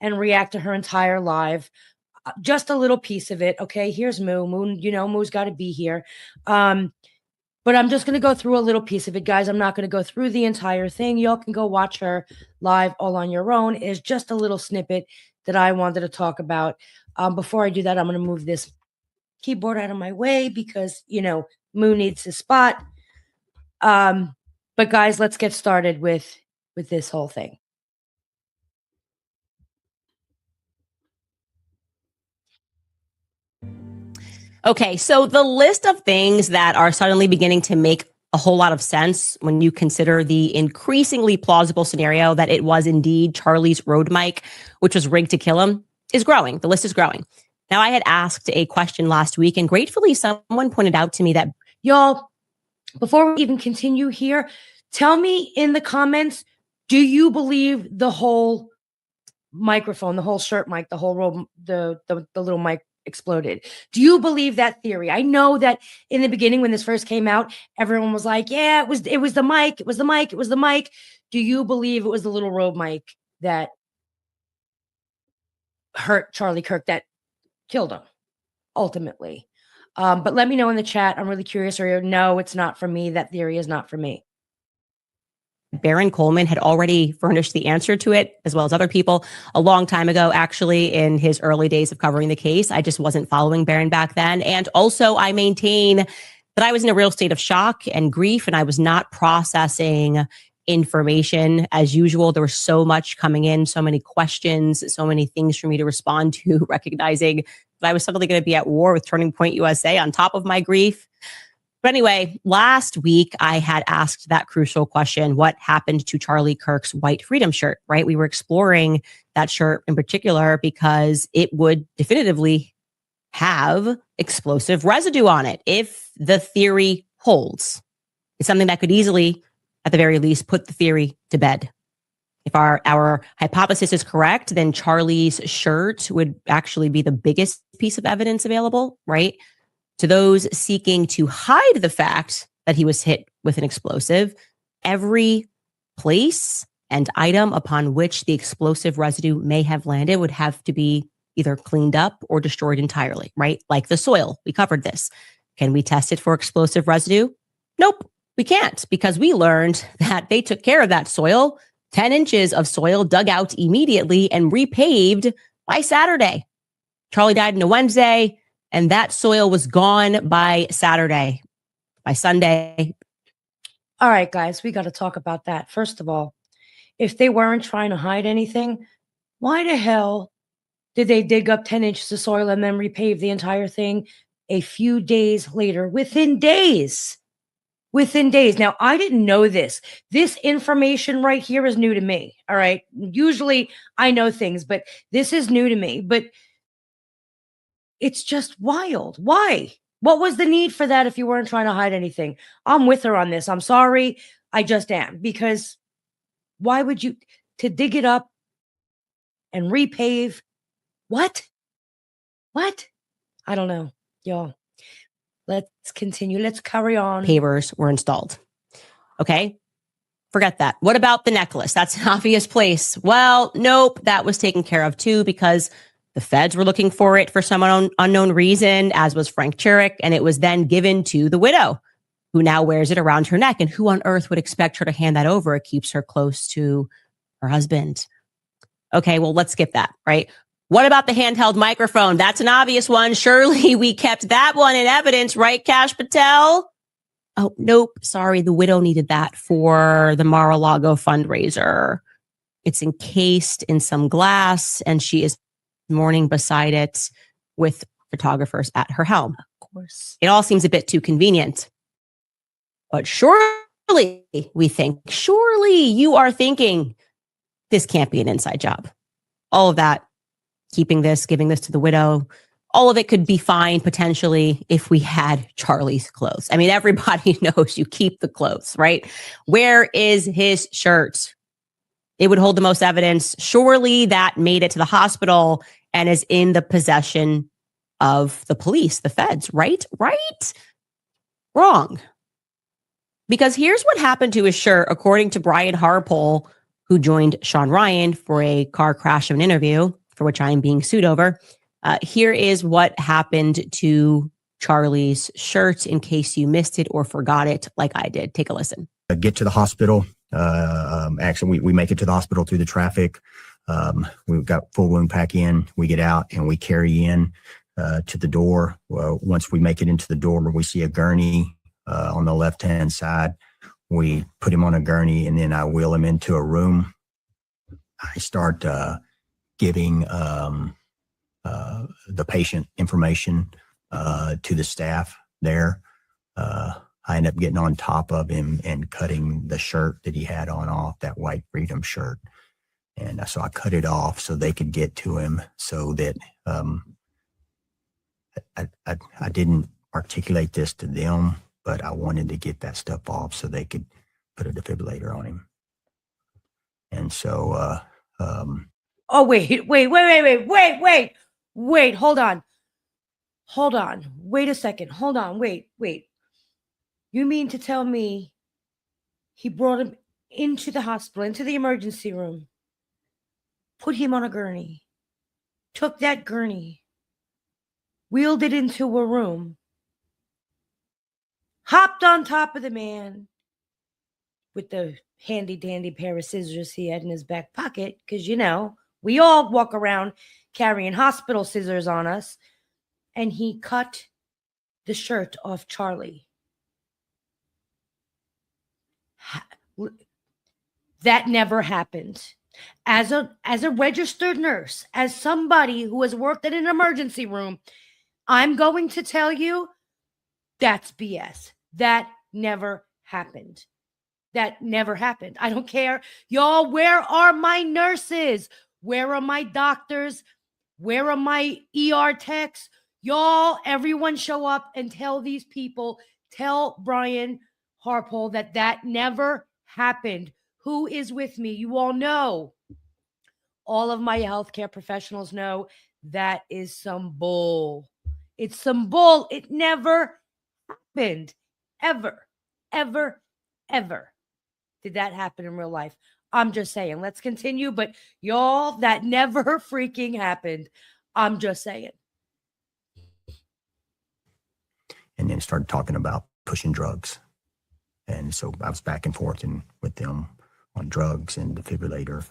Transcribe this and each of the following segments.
and react to her entire live. Just a little piece of it. Okay, here's Moo. Moo's got to be here. But I'm just going to go through a little piece of it, guys. I'm not going to go through the entire thing. Y'all can go watch her live all on your own. It's just a little snippet that I wanted to talk about. Before I do that, I'm going to move this keyboard out of my way because, Moo needs his spot. But guys, let's get started with this whole thing. Okay, so the list of things that are suddenly beginning to make a whole lot of sense when you consider the increasingly plausible scenario that it was indeed Charlie's road mic, which was rigged to kill him, is growing. The list is growing. Now, I had asked a question last week, and gratefully someone pointed out to me that, y'all, before we even continue here, tell me in the comments, do you believe the whole microphone, the whole shirt mic, the whole robe, the little mic exploded? Do you believe that theory? I know that in the beginning when this first came out, everyone was like, yeah, it was the mic, it was the mic. Do you believe it was the little robe mic that hurt Charlie Kirk, that killed him ultimately? But let me know in the chat. I'm really curious. Or no, it's not for me. That theory is not for me. Baron Coleman had already furnished the answer to it, as well as other people, a long time ago, actually, in his early days of covering the case. I just wasn't following Baron back then. And also, I maintain that I was in a real state of shock and grief, and I was not processing information as usual. There was so much coming in, so many questions, so many things for me to respond to, recognizing that I was suddenly going to be at war with Turning Point USA on top of my grief. But anyway, last week I had asked that crucial question, what happened to Charlie Kirk's white freedom shirt, right? We were exploring that shirt in particular because it would definitively have explosive residue on it if the theory holds. It's something that could easily, at the very least, put the theory to bed. If our hypothesis is correct, then Charlie's shirt would actually be the biggest piece of evidence available, right? To those seeking to hide the fact that he was hit with an explosive, every place and item upon which the explosive residue may have landed would have to be either cleaned up or destroyed entirely, right? Like the soil. We covered this. Can we test it for explosive residue? Nope, we can't, because we learned that they took care of that soil, 10 inches of soil dug out immediately and repaved by Saturday. Charlie died on a Wednesday, and that soil was gone by Saturday, by Sunday. All right, guys, we got to talk about that. First of all, if they weren't trying to hide anything, why the hell did they dig up 10 inches of soil and then repave the entire thing a few days later? Within days. Now, I didn't know this. This information right here is new to me. All right. Usually I know things, but this is new to me. But it's just wild. Why? What was the need for that if you weren't trying to hide anything? I'm with her on this. I'm sorry. I just am. Because why would you, to dig it up and repave? What? I don't know, y'all. Let's continue. Let's carry on. Pavers were installed. Okay. Forget that. What about the necklace? That's an obvious place. Well, nope. That was taken care of too, because the feds were looking for it for some unknown reason, as was Frank Turek, and it was then given to the widow, who now wears it around her neck. And who on earth would expect her to hand that over? It keeps her close to her husband. Okay, well, let's skip that, right? What about the handheld microphone? That's an obvious one. Surely we kept that one in evidence, right, Kash Patel? Oh, nope. Sorry, the widow needed that for the Mar-a-Lago fundraiser. It's encased in some glass, and she is mourning beside it with photographers at her helm. Of course. It all seems a bit too convenient. But surely you are thinking, this can't be an inside job. All of that, keeping this, giving this to the widow, all of it could be fine potentially if we had Charlie's clothes. I mean, everybody knows you keep the clothes, right? Where is his shirt? It would hold the most evidence. Surely that made it to the hospital and is in the possession of the police, the feds, right? Wrong. Because here's what happened to his shirt, according to Brian Harpole, who joined Sean Ryan for a car crash of an interview for which I am being sued over. Here is what happened to Charlie's shirt in case you missed it or forgot it like I did. Take a listen. Get to the hospital. Actually, we make it to the hospital through the traffic. We've got full wound pack in. We get out and we carry in to the door. Well, once we make it into the door, we see a gurney on the left-hand side. We put him on a gurney and then I wheel him into a room. I start giving the patient information to the staff there. I end up getting on top of him and cutting the shirt that he had on off, that white Freedom shirt. And so I cut it off so they could get to him, so that I didn't articulate this to them, but I wanted to get that stuff off so they could put a defibrillator on him. And so, oh, wait, hold on. Wait a second. Hold on. Wait. You mean to tell me he brought him into the hospital, into the emergency room, put him on a gurney, took that gurney, wheeled it into a room, hopped on top of the man with the handy dandy pair of scissors he had in his back pocket, because, you know, we all walk around carrying hospital scissors on us, and he cut the shirt off Charlie. That never happened. As a registered nurse, as somebody who has worked in an emergency room, I'm going to tell you that's BS. That never happened. That never happened. I don't care. Y'all, where are my nurses? Where are my doctors? Where are my ER techs? Y'all, everyone show up and tell these people, tell Brian Harpole that never happened. Who is with me? You all know. All of my healthcare professionals know that is some bull. It's some bull. It never happened. Ever. Did that happen in real life? I'm just saying. Let's continue. But y'all, that never freaking happened. I'm just saying. And then started talking about pushing drugs. And so I was back and forth with them on drugs and defibrillator.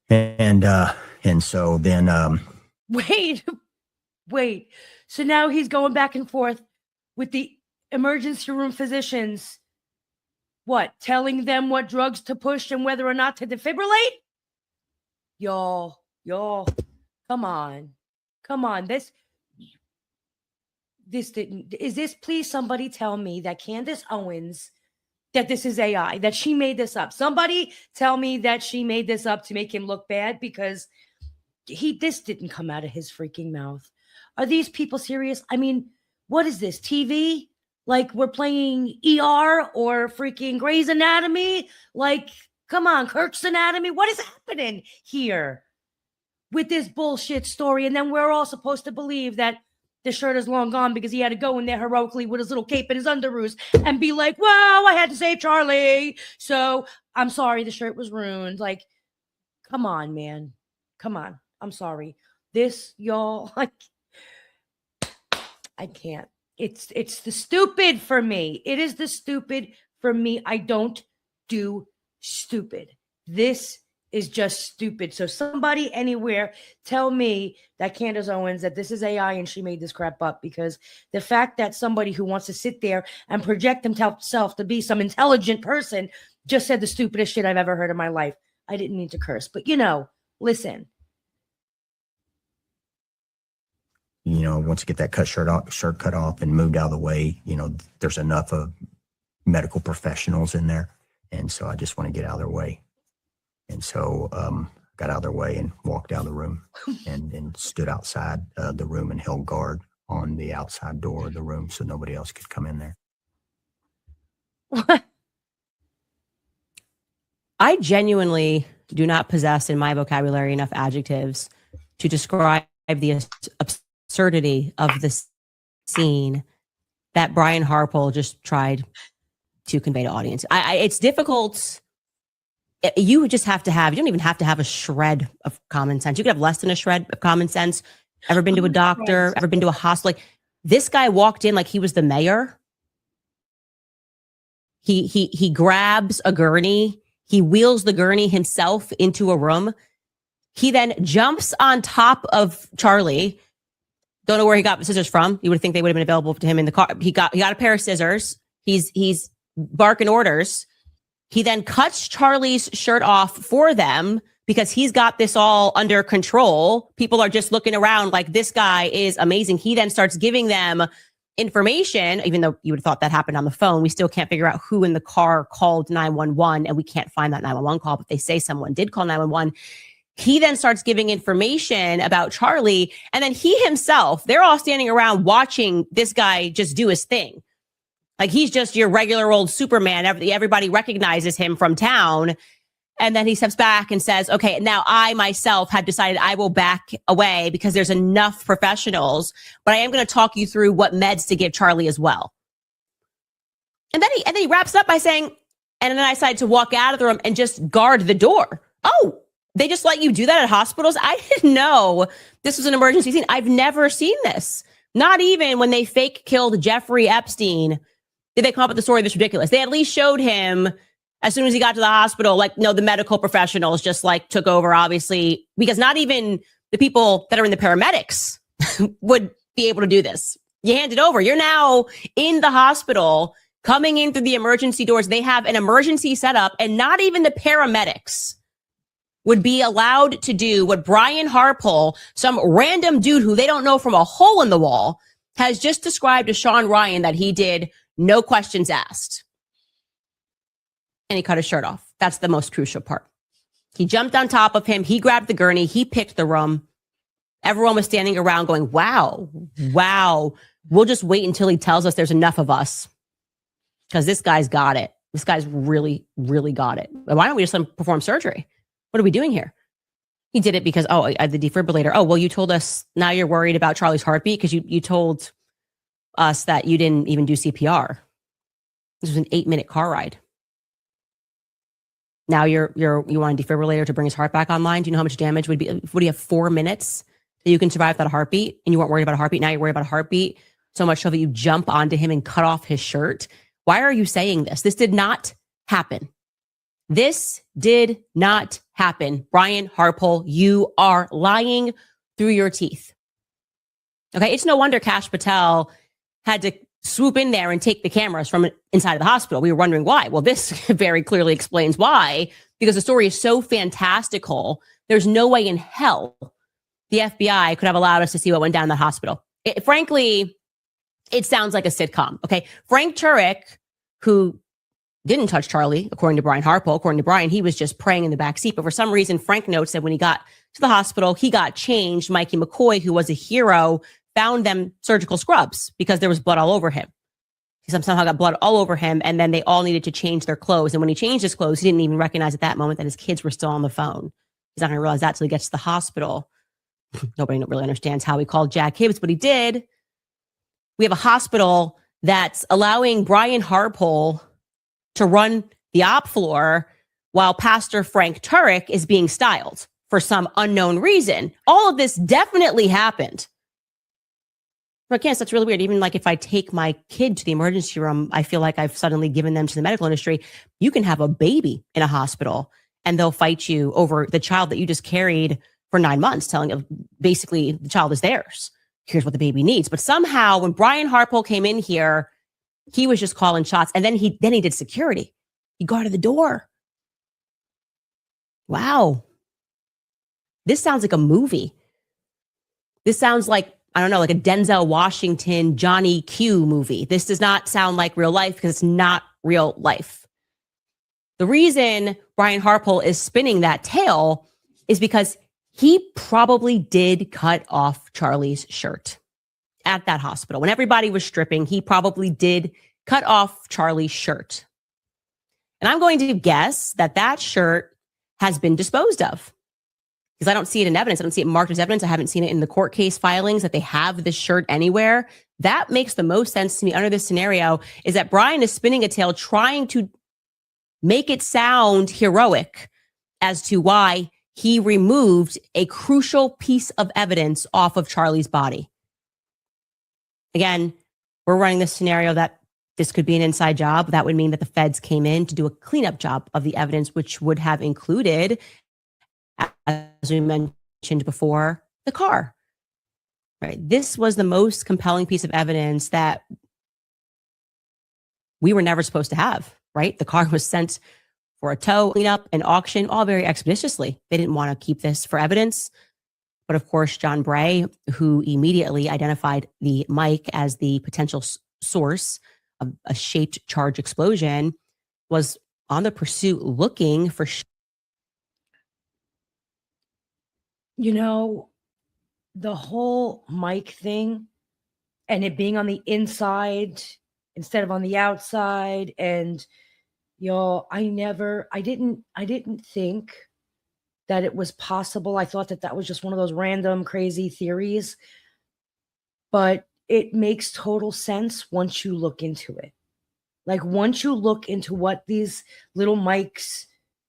And so then wait. So now he's going back and forth with the emergency room physicians. What? Telling them what drugs to push and whether or not to defibrillate? Y'all, come on. This didn't, is this, please somebody tell me that Candace Owens, that this is AI, that she made this up. Somebody tell me that she made this up to make him look bad, because this didn't come out of his freaking mouth. Are these people serious? I mean, what is this, TV? Like we're playing ER or freaking Grey's Anatomy? Like, come on, Kirk's Anatomy? What is happening here with this bullshit story? And then we're all supposed to believe that the shirt is long gone because he had to go in there heroically with his little cape and his underoos and be like, wow, I had to save Charlie. So I'm sorry the shirt was ruined. Like, come on, man. Come on. I'm sorry. This, y'all, like, I can't. It's the stupid for me. It is the stupid for me. I don't do stupid. This is just stupid. So somebody anywhere tell me that Candace Owens, that this is AI and she made this crap up, because the fact that somebody who wants to sit there and project himself to be some intelligent person just said the stupidest shit I've ever heard in my life. I didn't mean to curse, but listen. Once you get that shirt cut off and moved out of the way, there's enough of medical professionals in there. And so I just want to get out of their way. And so got out of their way and walked out of the room and stood outside the room and held guard on the outside door of the room so nobody else could come in there. What? I genuinely do not possess in my vocabulary enough adjectives to describe the absurdity of this scene that Brian Harpole just tried to convey to audience. It's difficult You just have to have, you don't even have to have a shred of common sense. You could have less than a shred of common sense. Ever been to a doctor? Ever been to a hospital? Like, this guy walked in like he was the mayor. He grabs a gurney. He wheels the gurney himself into a room. He then jumps on top of Charlie. Don't know where he got the scissors from. You would think they would have been available to him in the car. He got a pair of scissors. He's barking orders. He then cuts Charlie's shirt off for them because he's got this all under control. People are just looking around like, this guy is amazing. He then starts giving them information, even though you would have thought that happened on the phone. We still can't figure out who in the car called 911, and we can't find that 911 call, but they say someone did call 911. He then starts giving information about Charlie, and then he himself, they're all standing around watching this guy just do his thing. Like, he's just your regular old Superman. Everybody recognizes him from town. And then he steps back and says, okay, now I myself have decided I will back away because there's enough professionals, but I am going to talk you through what meds to give Charlie as well. And then he wraps up by saying, and then I decided to walk out of the room and just guard the door. Oh, they just let you do that at hospitals? I didn't know this was an emergency scene. I've never seen this. Not even when they fake killed Jeffrey Epstein did they come up with the story that's ridiculous. They at least showed him as soon as he got to the hospital, like, no, the medical professionals just like took over, obviously, because not even the people that are in the paramedics would be able to do this. You hand it over. You're now in the hospital, coming in through the emergency doors. They have an emergency setup, and not even the paramedics would be allowed to do what Brian Harpole, some random dude who they don't know from a hole in the wall, has just described to Sean Ryan that he did. No questions asked. And he cut his shirt off. That's the most crucial part. He jumped on top of him. He grabbed the gurney. He picked the room. Everyone was standing around going, wow. We'll just wait until he tells us there's enough of us. Because this guy's got it. This guy's really, really got it. Why don't we just let him perform surgery? What are we doing here? He did it because, the defibrillator. Oh, well, you told us now you're worried about Charlie's heartbeat because you told us that you didn't even do CPR. This was an 8-minute car ride. Now you want a defibrillator to bring his heart back online. Do you know how much damage would be? Would he have 4 minutes that you can survive without a heartbeat? And you weren't worried about a heartbeat. Now you're worried about a heartbeat. So much so that you jump onto him and cut off his shirt. Why are you saying this? This did not happen. This did not happen. Brian Harpole, you are lying through your teeth. Okay, it's no wonder Kash Patel had to swoop in there and take the cameras from inside of the hospital. We were wondering why. Well, this very clearly explains why, because the story is so fantastical. There's no way in hell the FBI could have allowed us to see what went down in the hospital. Frankly, it sounds like a sitcom. Okay, Frank Turek, who didn't touch Charlie, according to Brian Harpole. According to Brian, he was just praying in the back seat. But for some reason, Frank notes that when he got to the hospital, he got changed. Mikey McCoy, who was a hero, found them surgical scrubs because there was blood all over him. He somehow got blood all over him, and then they all needed to change their clothes. And when he changed his clothes, he didn't even recognize at that moment that his kids were still on the phone. He's not going to realize that till he gets to the hospital. Nobody really understands how he called Jack Hibbs, but he did. We have a hospital that's allowing Brian Harpole to run the op floor while Pastor Frank Turek is being styled for some unknown reason. All of this definitely happened. But Candace, that's really weird. Even like if I take my kid to the emergency room, I feel like I've suddenly given them to the medical industry. You can have a baby in a hospital and they'll fight you over the child that you just carried for 9 months, telling you basically the child is theirs. Here's what the baby needs. But somehow when Brian Harpole came in here, he was just calling shots. And then he did security. He guarded the door. Wow. This sounds like a movie. This sounds like, I don't know, like a Denzel Washington, Johnny Q movie. This does not sound like real life because it's not real life. The reason Brian Harpole is spinning that tale is because he probably did cut off Charlie's shirt at that hospital. When everybody was stripping, he probably did cut off Charlie's shirt. And I'm going to guess that that shirt has been disposed of because I don't see it in evidence. I don't see it marked as evidence. I haven't seen it in the court case filings that they have this shirt anywhere. That makes the most sense to me under this scenario is that Brian is spinning a tale trying to make it sound heroic as to why he removed a crucial piece of evidence off of Charlie's body. Again, we're running this scenario that this could be an inside job. That would mean that the feds came in to do a cleanup job of the evidence, which would have included, as we mentioned before, the car. Right? This was the most compelling piece of evidence that we were never supposed to have, right? The car was sent for a tow, cleanup, and auction, all very expeditiously. They didn't want to keep this for evidence. But of course, John Bray, who immediately identified the mic as the potential source of a shaped charge explosion, was on the pursuit looking for. You know, the whole mic thing and it being on the inside instead of on the outside, and y'all, I didn't think that it was possible. I thought that was just one of those random crazy theories, but it makes total sense once you look into it. Like once you look into what these little mics,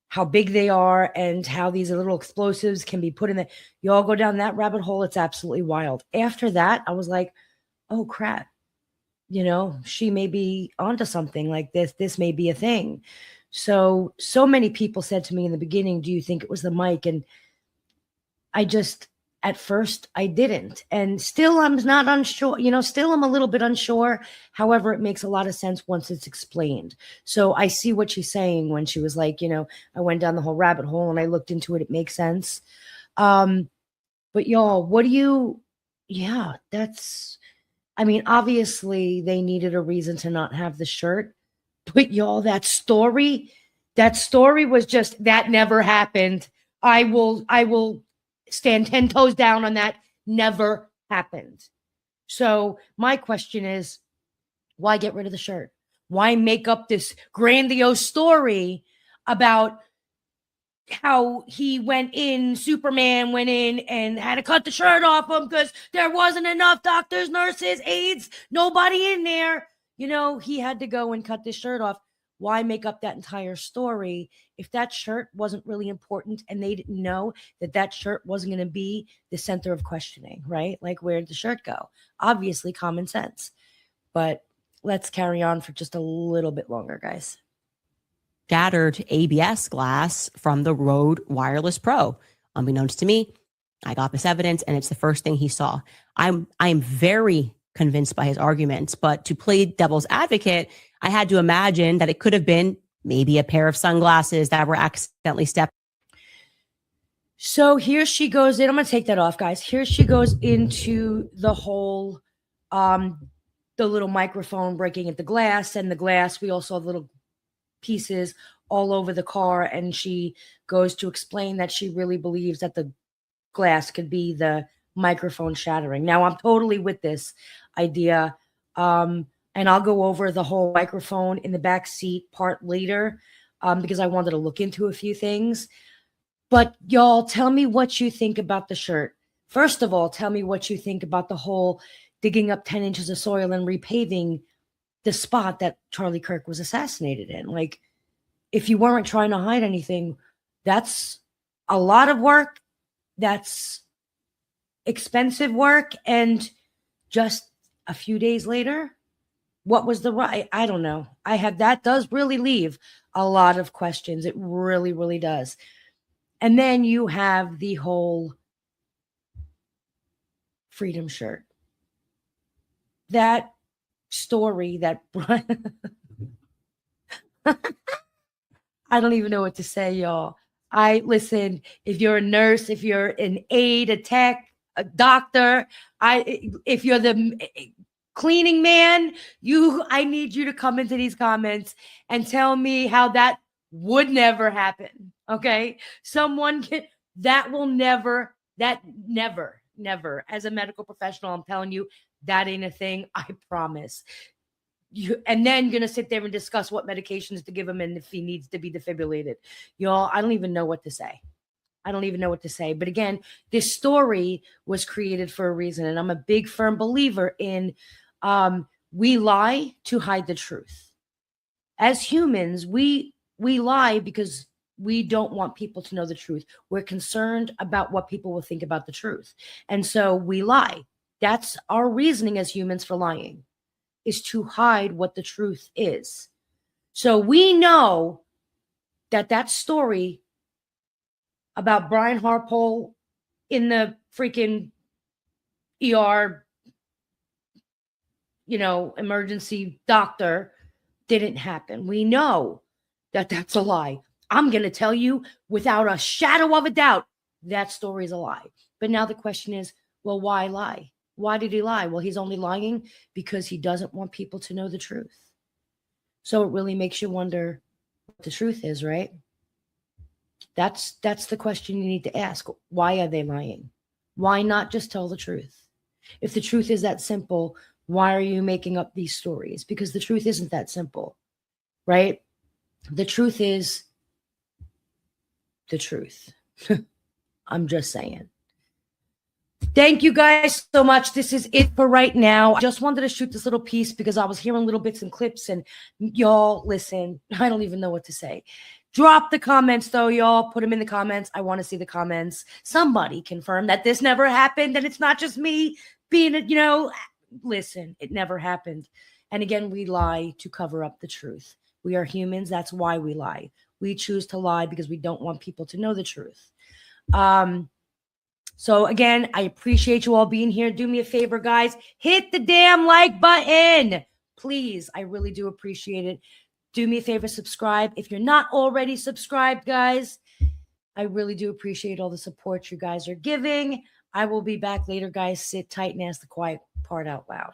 how big they are, and how these little explosives can be put in there, you all go down that rabbit hole. It's absolutely wild. After that, I was like, oh crap. You know, she may be onto something like this. This may be a thing. So many people said to me in the beginning, do you think it was the mic? And at first I didn't. And still I'm not unsure, still I'm a little bit unsure. However, it makes a lot of sense once it's explained. So I see what she's saying when she was like, I went down the whole rabbit hole and I looked into it. It makes sense. But y'all, obviously they needed a reason to not have the shirt, but y'all, that story was just, that never happened. I will stand 10 toes down on that. Never happened. So my question is, why get rid of the shirt? Why make up this grandiose story about how Superman went in and had to cut the shirt off him because there wasn't enough doctors, nurses, aides, nobody in there. He had to go and cut the shirt off. Why make up that entire story if that shirt wasn't really important and they didn't know that shirt wasn't going to be the center of questioning, right? Like, where did the shirt go? Obviously common sense. But let's carry on for just a little bit longer, guys. Shattered ABS glass from the Rode Wireless Pro. Unbeknownst to me, I got this evidence and it's the first thing he saw. I'm very convinced by his arguments, but to play devil's advocate, I had to imagine that it could have been maybe a pair of sunglasses that were accidentally stepped. So here she goes in. I'm going to take that off, guys. Here she goes into the whole, the little microphone breaking at the glass, and the glass, we all saw the little pieces all over the car. And she goes to explain that she really believes that the glass could be the microphone shattering. Now, I'm totally with this idea. And I'll go over the whole microphone in the back seat part later, because I wanted to look into a few things. But y'all, tell me what you think about the shirt. First of all, tell me what you think about the whole digging up 10 inches of soil and repaving the spot that Charlie Kirk was assassinated in. Like, if you weren't trying to hide anything, that's a lot of work. That's expensive work. And just a few days later, what was the right? I don't know. That does really leave a lot of questions. It really, really does. And then you have the whole freedom shirt. That story that I don't even know what to say, y'all. Listen, if you're a nurse, if you're an aide, a tech, a doctor, if you're the cleaning man, I need you to come into these comments and tell me how that would never happen. Okay. Never. As a medical professional, I'm telling you, that ain't a thing. I promise. And then going to sit there and discuss what medications to give him and if he needs to be defibrillated. Y'all, I don't even know what to say. But again, this story was created for a reason. And I'm a big, firm believer in we lie to hide the truth. As humans, we We lie because we don't want people to know the truth. We're concerned about what people will think about the truth. And so we lie. That's our reasoning as humans for lying, is to hide what the truth is. So we know that story about Brian Harpole in the freaking ER, emergency doctor didn't happen. We know that that's a lie. I'm going to tell you without a shadow of a doubt, that story is a lie. But now the question is, well, why lie? Why did he lie? Well, he's only lying because he doesn't want people to know the truth. So it really makes you wonder what the truth is, right? That's the question you need to ask. Why are they lying? Why not just tell the truth? If the truth is that simple, why are you making up these stories? Because the truth isn't that simple, right? The truth is the truth. I'm just saying. Thank you guys so much. This is it for right now. I just wanted to shoot this little piece because I was hearing little bits and clips, and y'all, listen, I don't even know what to say. Drop the comments though, y'all. Put them in the comments. I want to see the comments. Somebody confirm that this never happened and it's not just me being, listen, it never happened. And again, we lie to cover up the truth. We are humans. That's why we lie. We choose to lie because we don't want people to know the truth. So again, I appreciate you all being here. Do me a favor, guys. Hit the damn like button. Please. I really do appreciate it. Do me a favor, subscribe. If you're not already subscribed, guys, I really do appreciate all the support you guys are giving. I will be back later, guys. Sit tight and ask the quiet part out loud.